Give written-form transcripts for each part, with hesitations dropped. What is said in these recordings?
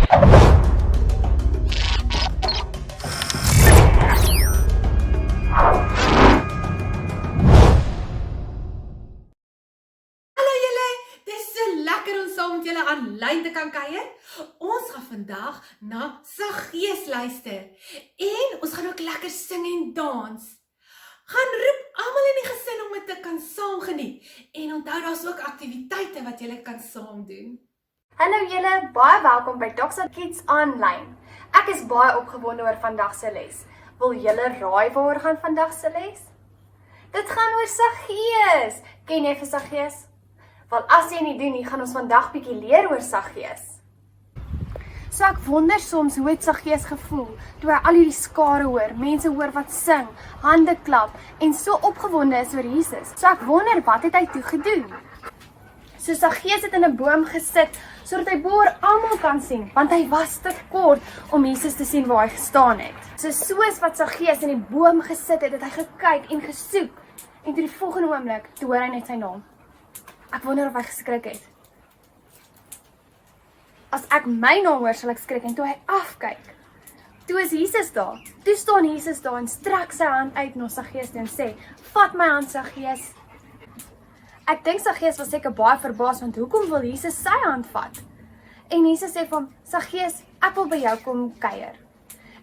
Lekker om saam met julle aanlyn te kan kuier. Ons gaan vandag na Saggeus luister. En ons gaan ook lekker sing en dans. Gaan roep almal in die gesin om dit te kan saam geniet. En onthou daar's ook aktiwiteite wat julle kan saam doen. Hallo julle, baie welkom by Doxa Kids Online. Ek is baie opgewonde oor vandag se les. Wil julle raai waaroor gaan vandag se les? Dit gaan oor Saggeus. Ken jy vir Saggeus? Wel, as jy nie doen nie, gaan ons vandag bietjie leer oor Saggeus. So ek wonder soms hoe het Saggeus gevoel toe hy al hierdie skare hoor, mense hoor wat sing, hande klap en so opgewonde is oor Jesus. So ek wonder wat het hy toe gedoen? So Saggeus het in 'n boom gesit sodat hy bo oor almal kan sien, want hy was te kort om Jesus te sien waar hy gestaan het. So soos wat Saggeus in die boom gesit het, het hy gekyk en gesoek en toe die volgende oomblik toe hoor hy net sy naam. Ek wonder of hy geskrik het. As ek my naam hoor, sal ek skrik en toe hy afkyk. Toe is Jesus daar. Toe staan Jesus daar en strek sy hand uit na Saggeus en sê, "Vat my hand, Saggeus." Ek dink Saggeus was seker baie verbaas want hoekom wil Jesus sy hand vat? En Jesus sê vir hom, "Saggeus, ek wil by jou kom kuier."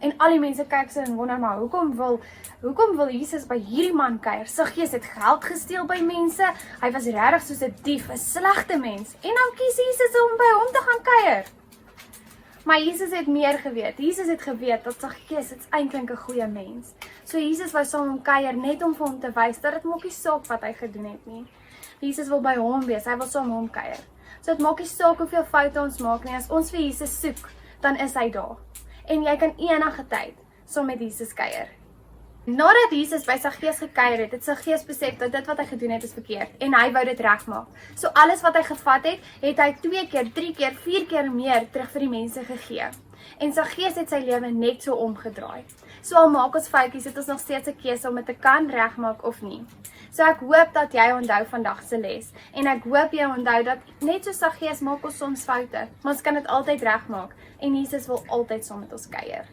En al die mense kyk so en wonder maar hoekom wil Jesus by hierdie man kuier? Saggeus het geld gesteel by mense. Hy was regtig soos 'n dief, 'n slegte mens. En dan kies Jesus om by hom te gaan kuier. Maar Jesus het meer geweet. Jesus het geweet dat Saggeus is eintlik 'n goeie mens. So Jesus wou saam met hom kuier net om vir hom te wys dat dit maak nie saak wat hy gedoen het nie. Jesus wil by hom wees. Hy wil saam met hom kuier. So dit maak nie saak hoeveel foute ons maak nie. As ons vir Jesus soek, dan is hy daar. En jy kan enige tyd saam met Jesus kuier. Nadat Jesus by Saggeus gekuier het, het Saggeus besef dat dit wat hy gedoen het is verkeerd en hy wou dit regmaak. So alles wat hy gevat het, het hy 2 keer, 3 keer, 4 keer meer terug vir die mense gegee. En Saggeus het sy lewe net so omgedraai. So al maak ons foutjies, het ons nog steeds 'n keuse om dit te kan regmaak of nie. So ek hoop dat jy onthou vandag se les en ek hoop jy onthou dat net so Saggeus maak ons soms foute, maar ons kan dit altyd regmaak en Jesus wil altyd saam met ons kuier.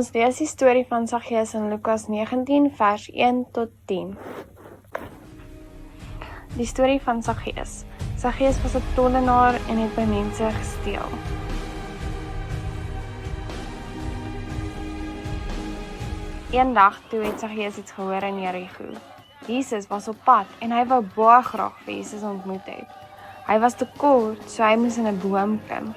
Ons lees die storie van Saggeus in Lukas 19 vers 1 tot 10. Die storie van Saggeus. Saggeus was 'n tollenaar en het by mense gesteel. Eendag toe het Saggeus iets gehoor in Jerigo. Jesus was op pad en hy wou baie graag vir Jesus ontmoet het. Hy was te kort, so hy moes in 'n boom klim.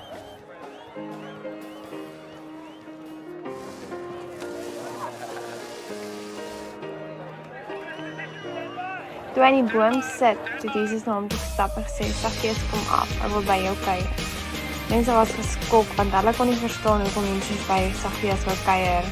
Toe hy in die boom sit, het Jesus na hom toe gestap en gesê, "Saggeus, kom af, ek wil by jou kuier." Mense was geskok want hulle kon nie verstaan hoekom mense by Saggeus wou kuier.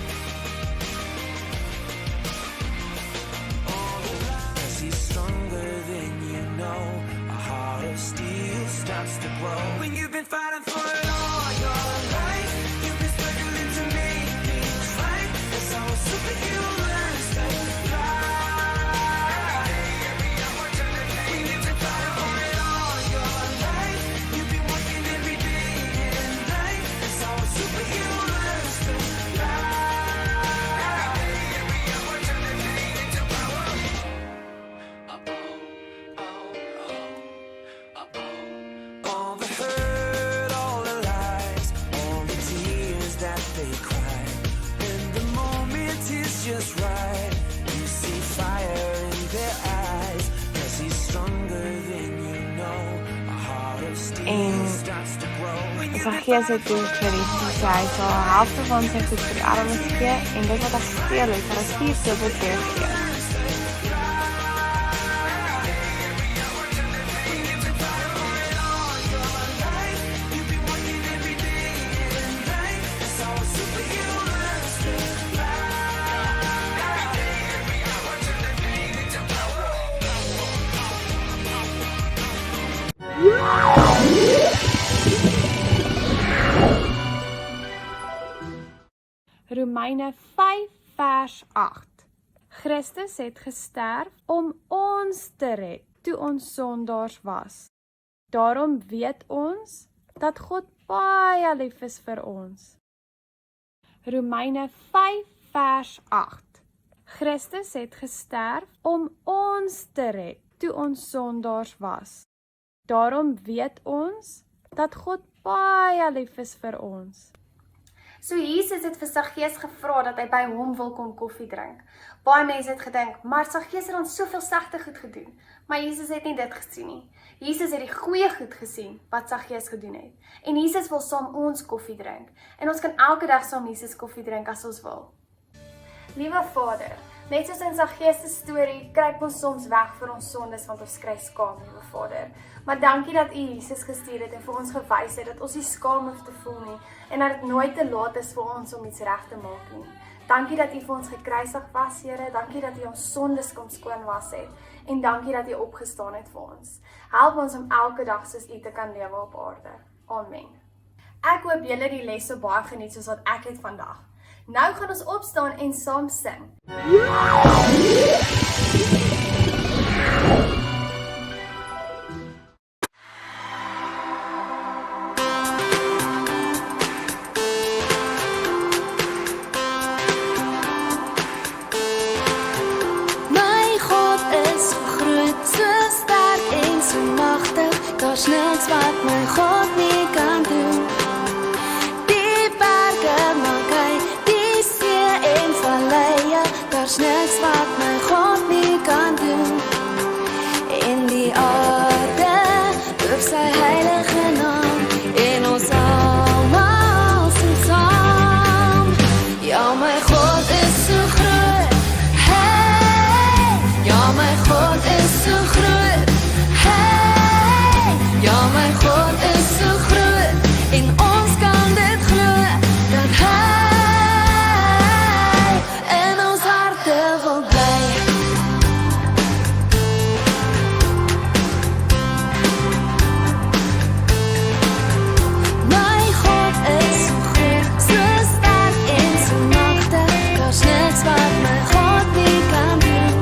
En Saggeus het toe vir Jesus gesê hy sal helfte van sy goed vir die armes gee en dit wat hy gesteel het, sal hy 4 dubbel teruggee. Romeine 5 vers 8. Christus het gesterf om ons te red. toe ons sondaars was. Daarom weet ons dat God baie lief is vir ons. Romeine 5 vers 8. Christus het gesterf om ons te red, toe ons sondaars was. Daarom weet ons dat God baie lief is vir ons. So Jesus het vir Saggeus gevra dat hy by hom wil kom koffie drink. Baie mense het gedink, maar Saggeus het ons soveel slegte goed gedoen. Maar Jesus het nie dit gesien nie. Jesus het die goeie goed gesien wat Saggeus gedoen het. En Jesus wil saam ons koffie drink. En ons kan elke dag saam Jesus koffie drink as ons wil. Liewe Vader, net soos in Saggeus se storie, kruip ons soms weg vir ons sondes want ons kry skaam, liewe Vader. Maar dankie dat U Jesus gestuur het en vir ons gewys het dat ons nie skaam hoef te voel nie en dat dit nooit te laat is vir ons om iets reg te maak nie. Dankie dat U vir ons gekruisig was, Here. Dankie dat U ons sondes kom skoon was het en dankie dat U opgestaan het vir ons. Help ons om elke dag soos U te kan lewe op aarde. Amen. Ek hoop julle die les so baie geniet soos wat ek het vandag. Nou gaan ons opstaan en saam sing. Daar's niks wat my God nie kan doen. Die berge maak hy, die see en valleie. Daar's niks wat my God nie kan doen. In die aarde loop sy heilige naam en ons almal sing saam. Ja, my God is so groot. Hey, ja, my God is so groot. Ja, my God is so groot en ons kan dit glo dat hy in ons harte wil bly. My God is so groot, so sterk en so magtig, daar's niks wat my God nie kan doen.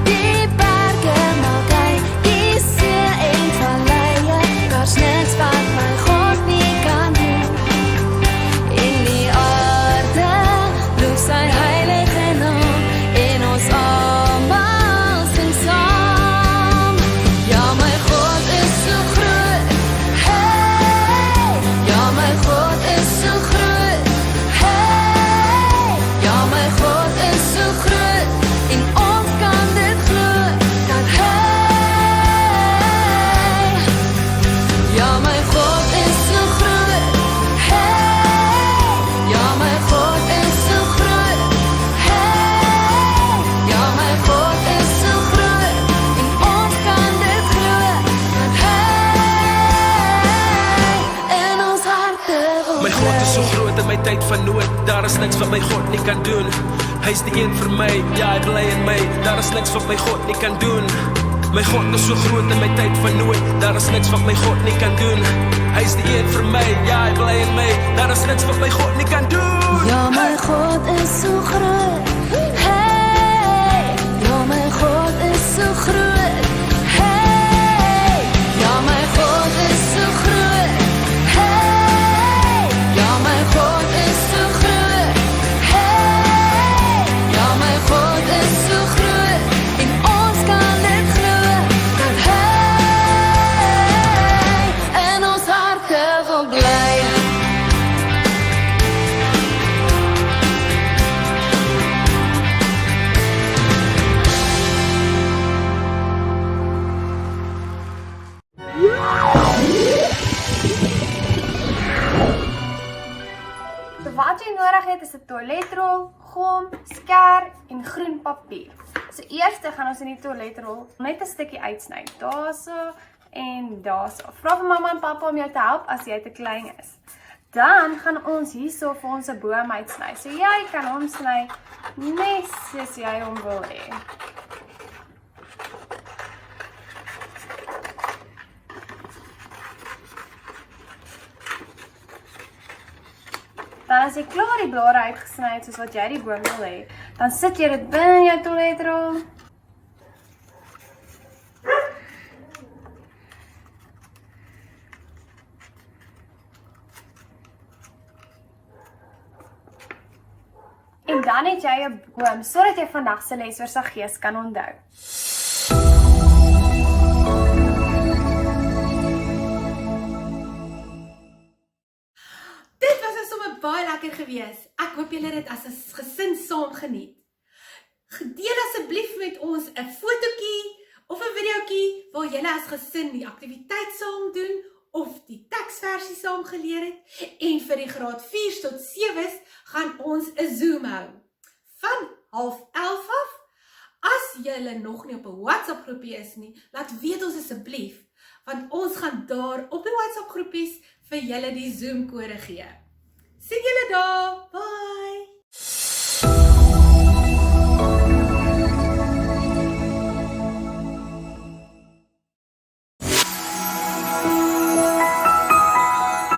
Die berge maak hy, die see en valleie, daar's niks wat my God nie kan doen. In die aarde loop sy heilige naam en ons almal sing saam. Ja, my God is so groot. Hey, ja, my God is so groot. Hey, ja, my God is so groot en ons kan dit glo dat hy. Ja, my God is so groot. Hey, ja, my God is so groot. Hey, ja, my God is so groot en ons kan dit glo dat hy in ons harte wil My God is so groot in my tyd van nood. Daar is niks wat my God nie kan doen. Hy is die een vir my, ja, hy bly in my. Daar is niks wat my God nie kan doen. My God is so groot in my tyd van nood. Daar is niks wat my God nie kan doen. Hy is die een vir my, ja, hy bly in my. Daar is niks wat my God nie kan doen. Ja, my God is so groot. Hey, ja, my God is so groot. Hey, ja, my God is so groot. Hey, ja, my God is so groot. Hey, ja, my God is so groot en ons kan dit glo dat hy in ons harte wil bly. So wat jy nodig het is 'n toiletrol, gom, skêr en groen papier. So eers gaan ons in die toiletrol net 'n stukkie uitsny. Daarso en daarso. Vra vir mamma en pappa om jou te help as jy te klein is. Dan gaan ons hierso vir ons 'n boom uitsny. So jy kan hom sny net soos jy hom wil hê. Dan as jy klaar die blare uitgesny het soos wat jy die boom wil hê, dan sit jy dit binne in jou toiletrol. en dan het jy 'n boom sodat jy vandag se les oor Saggees kan onthou. Dit was nou sommer baie lekker gewees. Ek hoop julle het dit as 'n gesin saam geniet. Deel asseblief met ons 'n fotootjie of 'n videoetjie waar julle as gesin die aktiwiteit saam doen of die teksversie saam geleer het. En vir die graad 4 tot 7's gaan ons 'n Zoom hou. Van 10:30 af. As julle nog nie op 'n WhatsApp groepie is nie, laat weet ons asseblief, want ons gaan daar op die WhatsApp groepies vir julle die Zoom kode gee. Sien julle daar. Bye.